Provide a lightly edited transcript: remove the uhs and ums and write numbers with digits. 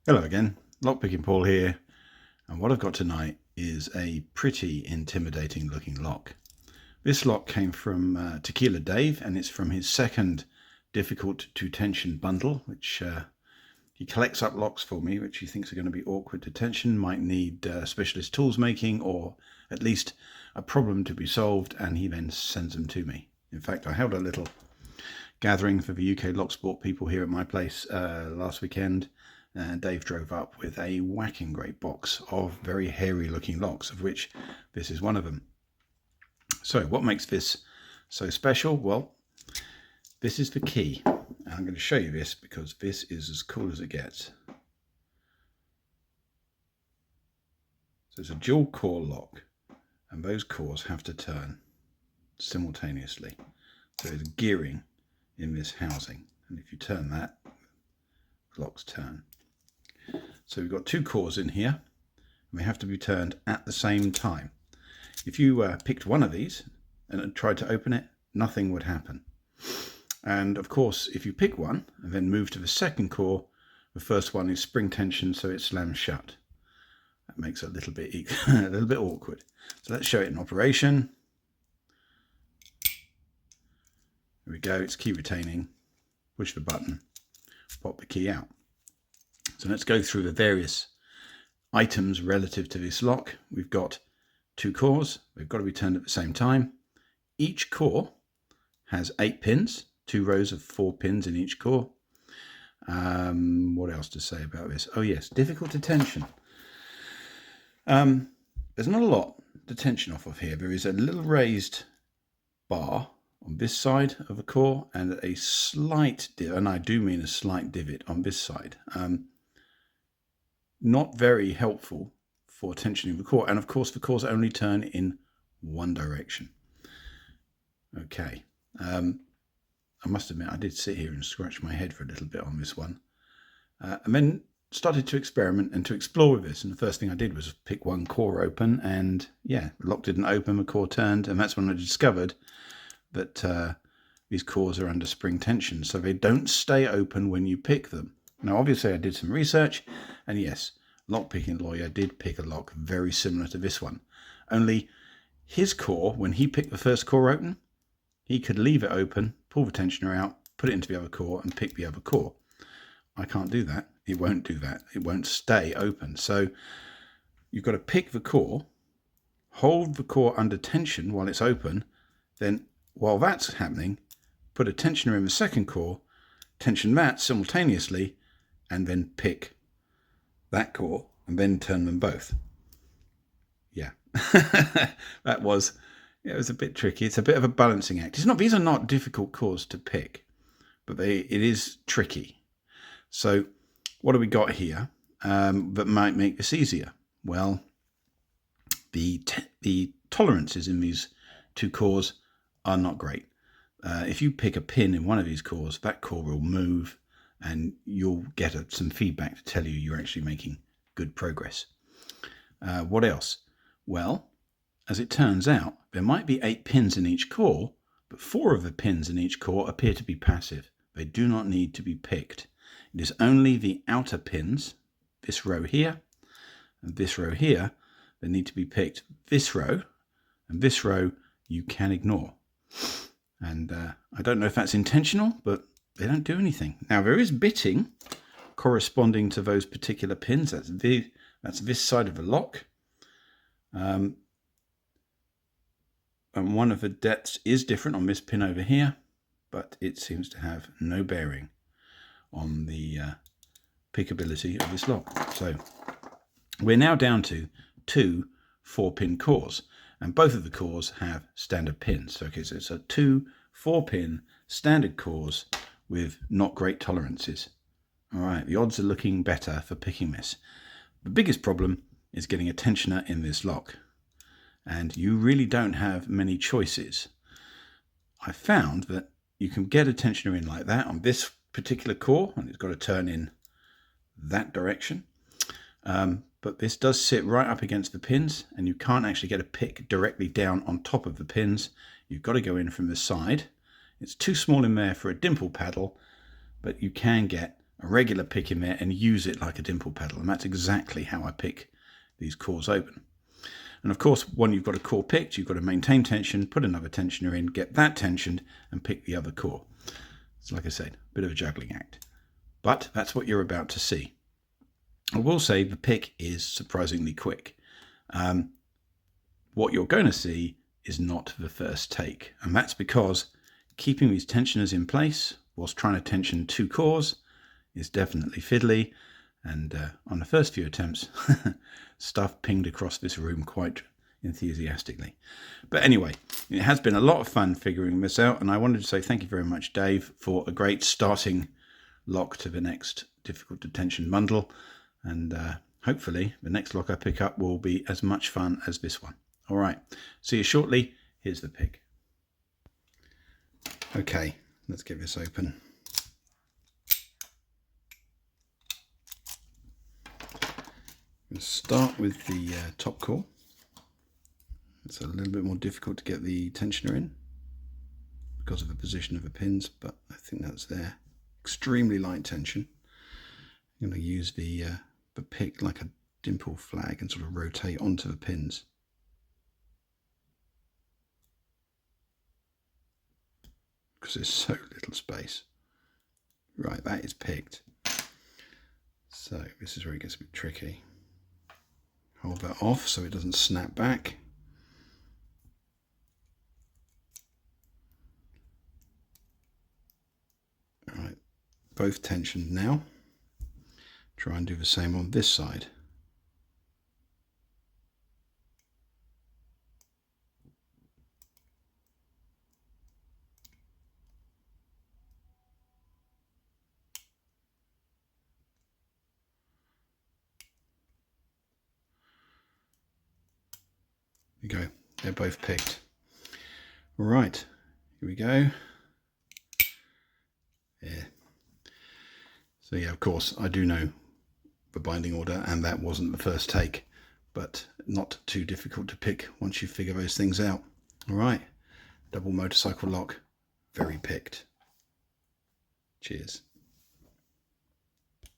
Hello again, Lockpicking Paul here, and what I've got tonight is a pretty intimidating looking lock. This lock came from Tequila Dave, and it's from his second difficult to tension bundle, which he collects up locks for me, which he thinks are going to be awkward to tension, might need specialist tools making, or at least a problem to be solved, and he then sends them to me. In fact, I held a little gathering for the UK locksport people here at my place last weekend. Dave drove up with a whacking great box of very hairy looking locks, of which this is one of them. So what makes this so special? Well, this is the key. And I'm going to show you this because this is as cool as it gets. So it's a dual core lock, and those cores have to turn simultaneously. So there's gearing in this housing, and if you turn that, the locks turn. So we've got two cores in here, and they have to be turned at the same time. If you picked one of these and tried to open it, nothing would happen. And of course, if you pick one and then move to the second core, the first one is spring tension, so it slams shut. That makes it a little bit awkward. So let's show it in operation. There we go, it's key retaining. Push the button, pop the key out. So let's go through the various items relative to this lock. We've got two cores. They've got to be turned at the same time. Each core has 8 pins, 2 rows of 4 pins in each core. What else to say about this? Oh yes, difficult to tension. There's not a lot to tension off of here. There is a little raised bar on this side of the core and a slight, and I do mean a slight divot on this side. Not very helpful for tensioning the core, and of course the cores only turn in one direction. Okay, I must admit I did sit here and scratch my head for a little bit on this one, and then started to experiment and to explore with this. And the first thing I did was pick one core open, and yeah, the lock didn't open, the core turned, and that's when I discovered that these cores are under spring tension, so they don't stay open when you pick them. Now, obviously, I did some research, and yes, Lockpicking Lawyer did pick a lock very similar to this one. Only his core, when he picked the first core open, he could leave it open, pull the tensioner out, put it into the other core, and pick the other core. I can't do that. It won't do that. It won't stay open. So you've got to pick the core, hold the core under tension while it's open, then while that's happening, put a tensioner in the second core, tension that simultaneously, and then pick that core and then turn them both. Yeah, it was a bit tricky. It's a bit of a balancing act. These are not difficult cores to pick, but it is tricky. So what do we got here that might make this easier? Well, the tolerances in these two cores are not great. If you pick a pin in one of these cores, that core will move, and you'll get some feedback to tell you you're actually making good progress. What else? Well, as it turns out, there might be 8 pins in each core, but 4 of the pins in each core appear to be passive. They do not need to be picked. It is only the outer pins, this row here and this row here, that need to be picked. This row and this row you can ignore. And I don't know if that's intentional, but they don't do anything. Now, there is bitting corresponding to those particular pins. That's this side of the lock. And one of the depths is different on this pin over here, but it seems to have no bearing on the pickability of this lock. So we're now down to 2 4-pin cores, and both of the cores have standard pins. So, okay, so it's a 2 4-pin standard cores with not great tolerances. All right, the odds are looking better for picking this. The biggest problem is getting a tensioner in this lock, and you really don't have many choices. I found that you can get a tensioner in like that on this particular core, and it's got to turn in that direction. But this does sit right up against the pins, and you can't actually get a pick directly down on top of the pins. You've got to go in from the side. It's too small in there for a dimple paddle, but you can get a regular pick in there and use it like a dimple pedal. And that's exactly how I pick these cores open. And of course, when you've got a core picked, you've got to maintain tension, put another tensioner in, get that tensioned, and pick the other core. It's like I said, a bit of a juggling act. But that's what you're about to see. I will say the pick is surprisingly quick. What you're going to see is not the first take. And that's because keeping these tensioners in place whilst trying to tension 2 cores is definitely fiddly. And on the first few attempts, stuff pinged across this room quite enthusiastically. But anyway, it has been a lot of fun figuring this out. And I wanted to say thank you very much, Dave, for a great starting lock to the next difficult to tension bundle. And hopefully the next lock I pick up will be as much fun as this one. All right, see you shortly. Here's the pick. Okay, let's get this open. We'll start with the top core. It's a little bit more difficult to get the tensioner in because of the position of the pins, but I think that's there. Extremely light tension. I'm going to use the pick like a dimple flag and sort of rotate onto the pins. Because there's so little space. Right, that is picked. So this is where it gets a bit tricky. Hold that off so it doesn't snap back. All right, both tensioned now. Try and do the same on this side. There you go, they're both picked. All right, here we go. Yeah. So yeah, of course, I do know the binding order, and that wasn't the first take, but not too difficult to pick once you figure those things out. All right, double motorcycle lock, very picked. Cheers.